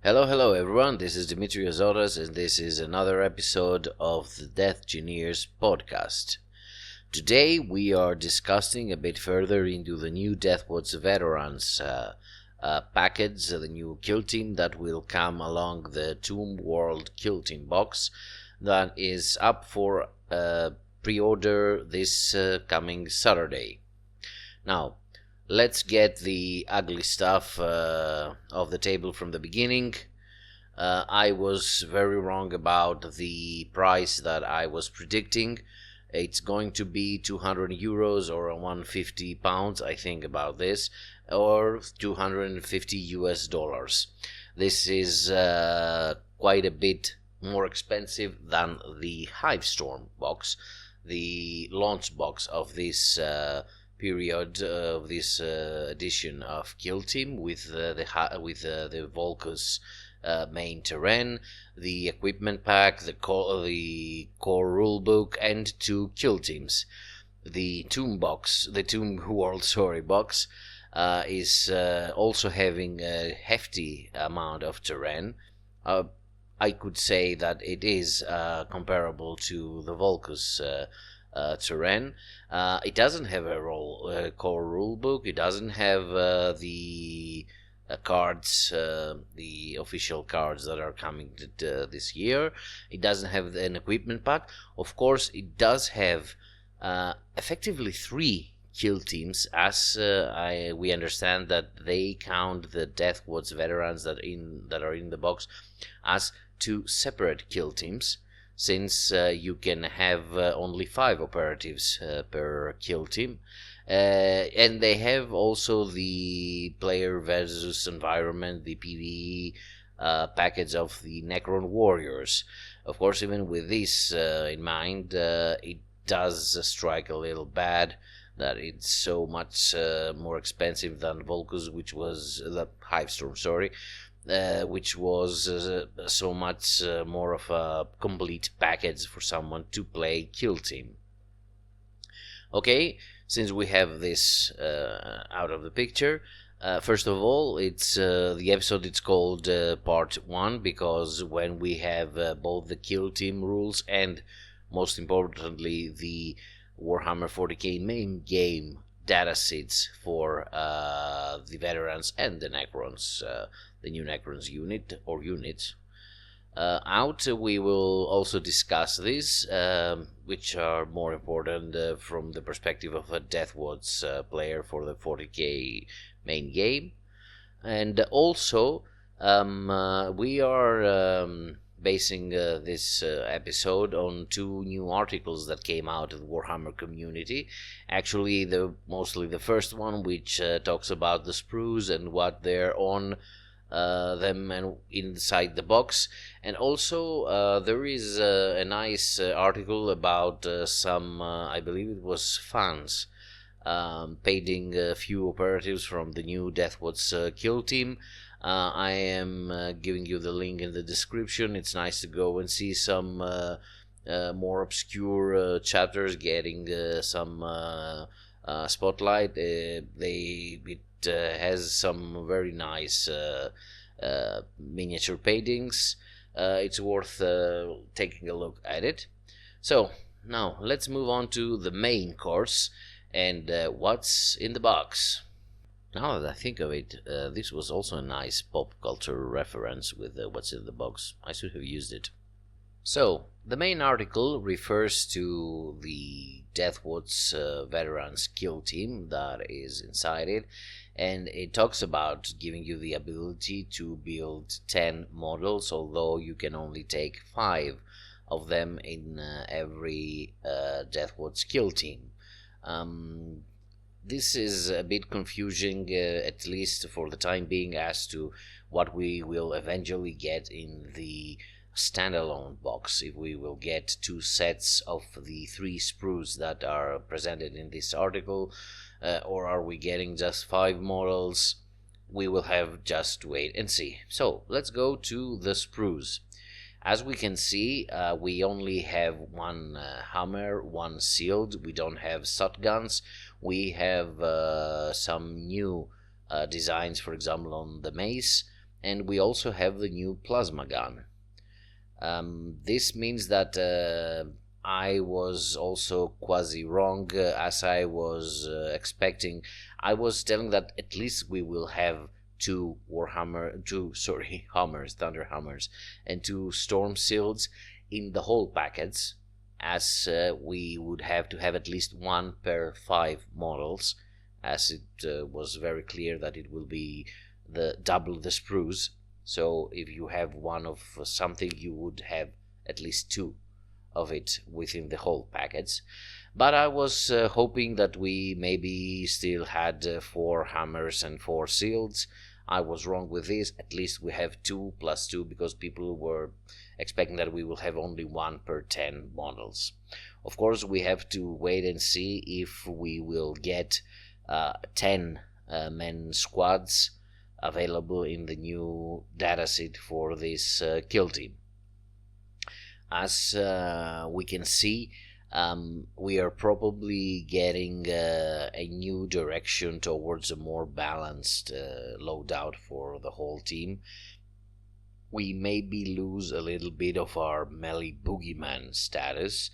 Hello everyone, this is Dimitri Azotas and this is another episode of the Deathgineers podcast. Today we are discussing a bit further into the new Deathwatch Veterans package, the new kill team that will come along the Tomb World kill team box that is up for pre-order this coming Saturday. Now, let's get the ugly stuff off the table from the beginning. I was very wrong about the price that I was predicting. It's going to be 200 euros or 150 pounds, I think, about this, or 250 US dollars. This is quite a bit more expensive than the Hivestorm box, the launch box of this period of this edition of Kill Team with the Volkus main terrain, the equipment pack, the core rulebook, and 2 kill teams. The Tomb World box is also having a hefty amount of terrain. I could say that it is comparable to the Volkus terrain. It doesn't have a core rulebook. It doesn't have the cards, the official cards that are coming this year. It doesn't have an equipment pack. Of course, it does have effectively 3 kill teams, as we understand that they count the Deathwatch veterans that are in the box as 2 separate kill teams, since you can have only 5 operatives per kill team. And they have also the player versus environment, the PvE package of the Necron Warriors. Of course, even with this in mind, it does strike a little bad that it's so much more expensive than Volkus, which was the Hivestorm, which was so much more of a complete package for someone to play kill team. Okay, since we have this out of the picture, first of all, it's the episode. It's called Part 1 because when we have both the kill team rules and, most importantly, the Warhammer 40k main game datasets for the veterans and the Necrons, the new Necrons unit or units out, we will also discuss these, which are more important from the perspective of a Deathwatch player for the 40k main game. And also, we are basing this episode on 2 new articles that came out of the Warhammer Community. Actually, mostly the first one, which talks about the sprues and what they're on them and inside the box, and also there is a nice article about some I believe it was fans painting a few operatives from the new Deathwatch kill team. I am giving you the link in the description. It's nice to go and see some more obscure chapters getting some spotlight. It has some very nice miniature paintings. It's worth taking a look at it. So now let's move on to the main course and what's in the box. Now that I think of it, this was also a nice pop culture reference with what's in the box. I should have used it. So, the main article refers to the Deathwatch Veterans kill team that is inside it, and it talks about giving you the ability to build 10 models, although you can only take 5 of them in every Deathwatch kill team. This is a bit confusing, at least for the time being, as to what we will eventually get in the standalone box, if we will get 2 sets of the 3 sprues that are presented in this article, or are we getting just 5 models. We will have just to wait and see. So let's go to the sprues. As we can see, we only have 1 hammer, 1 shield. We don't have shotguns. We have some new designs, for example, on the mace. and we also have the new plasma gun. This means that I was also quasi wrong, as I was expecting. I was telling that at least we will have two Hummers, Thunder Hummers, and two Storm Shields in the whole package, as we would have to have at least one per 5 models, as it was very clear that it will be the double the sprues. So if you have one of something, you would have at least two of it within the whole package. But I was hoping that we maybe still had 4 hammers and 4 shields. I was wrong with this. At least we have 2 plus 2, because people were expecting that we will have only 1 per 10 models. Of course, we have to wait and see if we will get 10 men squads available in the new dataset for this kill team. As we can see, we are probably getting a new direction towards a more balanced loadout for the whole team. We maybe lose a little bit of our melee boogeyman status,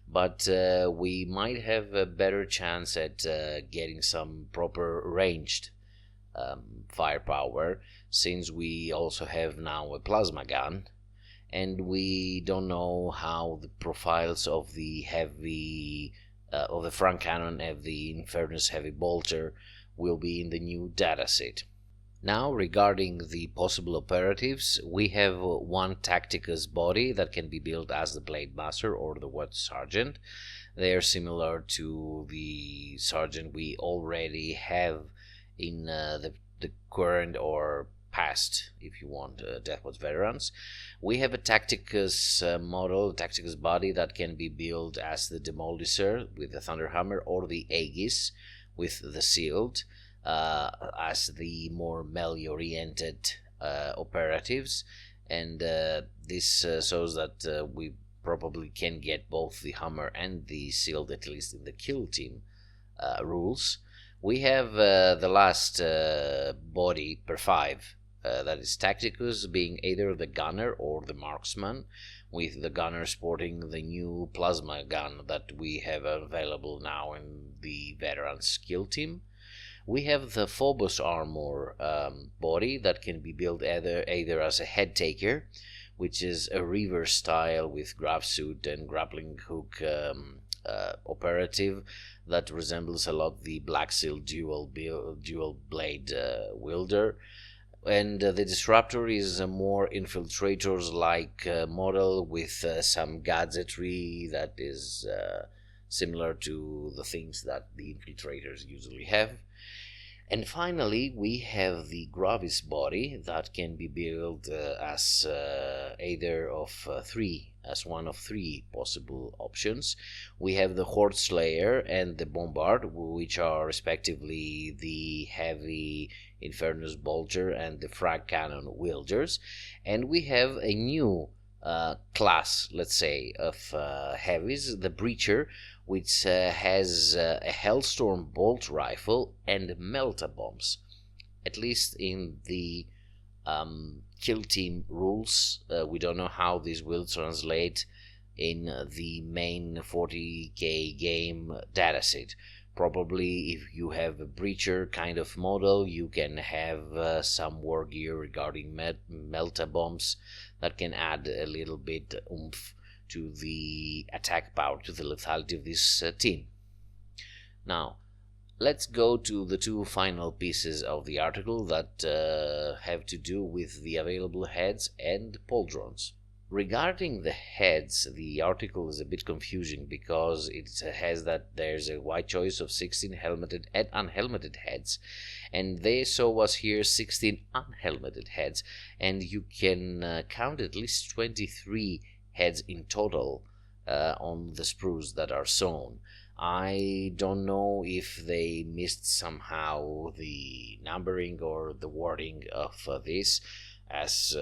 but we might have a better chance at getting some proper ranged firepower, since we also have now a plasma gun, and we don't know how the profiles of the heavy of the front cannon and the Infernus heavy bolter will be in the new dataset. Now, regarding the possible operatives, we have one Tacticus body that can be built as the Blade Master or the Wet Sergeant. They are similar to the Sergeant we already have in the current or past, if you want, Deathwatch veterans. We have a Tacticus model, Tacticus body, that can be built as the Demolisher with the Thunderhammer, or the Aegis with the Shield, as the more melee-oriented operatives. And this shows that we probably can get both the Hammer and the Shield, at least in the kill team rules. We have the last body per 5, that is Tacticus, being either the Gunner or the Marksman, with the Gunner sporting the new plasma gun that we have available now in the Veterans kill team. We have the Phobos armor body that can be built either as a head taker, which is a reverse style with grab suit and grappling hook operative that resembles a lot the Black Seal dual blade wielder. And the Disruptor is a more infiltrators like model with some gadgetry that is similar to the things that the infiltrators usually have. And finally, we have the Gravis body that can be built as either of 3, as one of 3 possible options. We have the Horde Slayer and the Bombard, which are respectively the heavy Infernus Bolter and the Frag Cannon wielders. And we have a new class, let's say, of heavies, the Breacher, which has a Hellstorm bolt rifle and melta bombs. At least in the kill team rules, we don't know how this will translate in the main 40k game dataset. Probably if you have a Breacher kind of model, you can have some war gear regarding melta bombs that can add a little bit oomph to the attack power, to the lethality of this team. Now, let's go to the 2 final pieces of the article that have to do with the available heads and pauldrons. Regarding the heads, the article is a bit confusing because it has that there's a wide choice of 16 helmeted and unhelmeted heads, and they show us here 16 unhelmeted heads, and you can count at least 23 heads in total on the sprues that are shown. I don't know if they missed somehow the numbering or the wording of this, as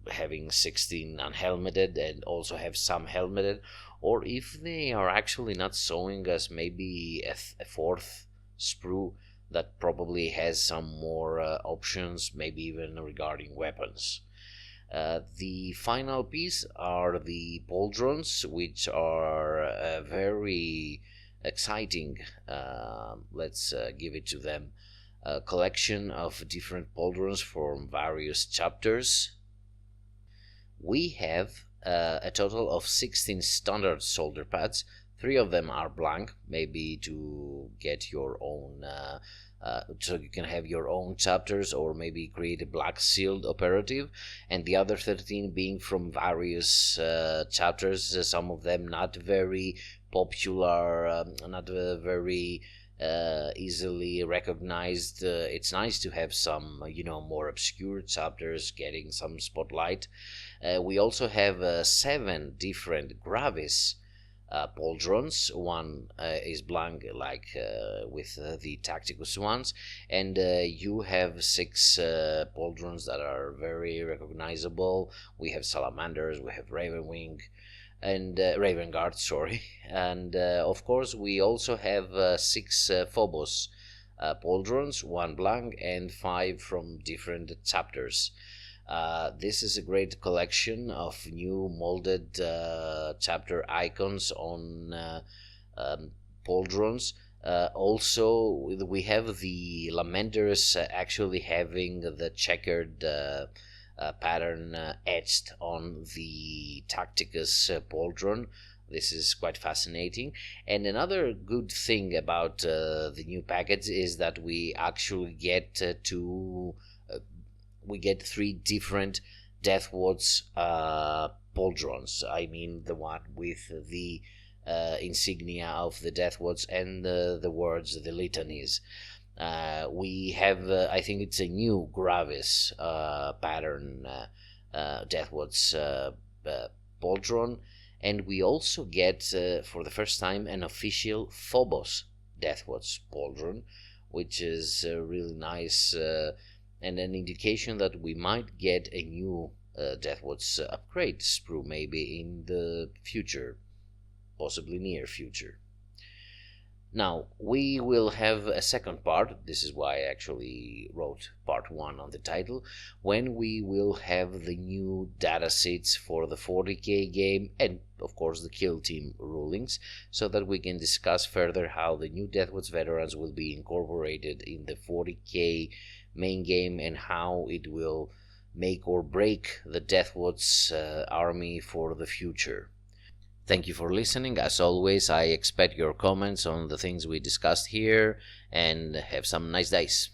having 16 unhelmeted and also have some helmeted, or if they are actually not showing us maybe a 4th sprue that probably has some more options, maybe even regarding weapons. The final piece are the pauldrons, which are very exciting. Let's give it to them. A collection of different pauldrons from various chapters. We have a total of 16 standard solder pads. 3 of them are blank, maybe to get your own, so you can have your own chapters, or maybe create a black sealed operative, and the other 13 being from various chapters, some of them not very popular, not very easily recognized. It's nice to have some, more obscure chapters getting some spotlight. We also have 7 different gravis pauldrons. One is blank, like with the Tacticus ones, and you have 6 pauldrons that are very recognizable. We have salamanders, we have ravenwing, and Raven Guard, sorry, and of course we also have 6 Phobos pauldrons, 1 blank and 5 from different chapters. This is a great collection of new molded chapter icons on pauldrons. Also, we have the Lamenters actually having the checkered pattern etched on the Tacticus pauldron. This is quite fascinating. And another good thing about the new package is that we actually get we get 3 different Deathwatch pauldrons. I mean, the one with the insignia of the Deathwatch and the words, the litanies. We have, I think it's a new Gravis pattern Deathwatch pauldron, and we also get for the first time an official Phobos Deathwatch pauldron, which is really nice, and an indication that we might get a new Deathwatch upgrade sprue maybe in the future, possibly near future. Now, we will have a second part. This is why I actually wrote part 1 on the title, when we will have the new datasets for the 40k game and, of course, the Kill Team rulings, so that we can discuss further how the new Deathwatch veterans will be incorporated in the 40k main game and how it will make or break the Deathwatch army for the future. Thank you for listening. As always, I expect your comments on the things we discussed here, and have some nice days.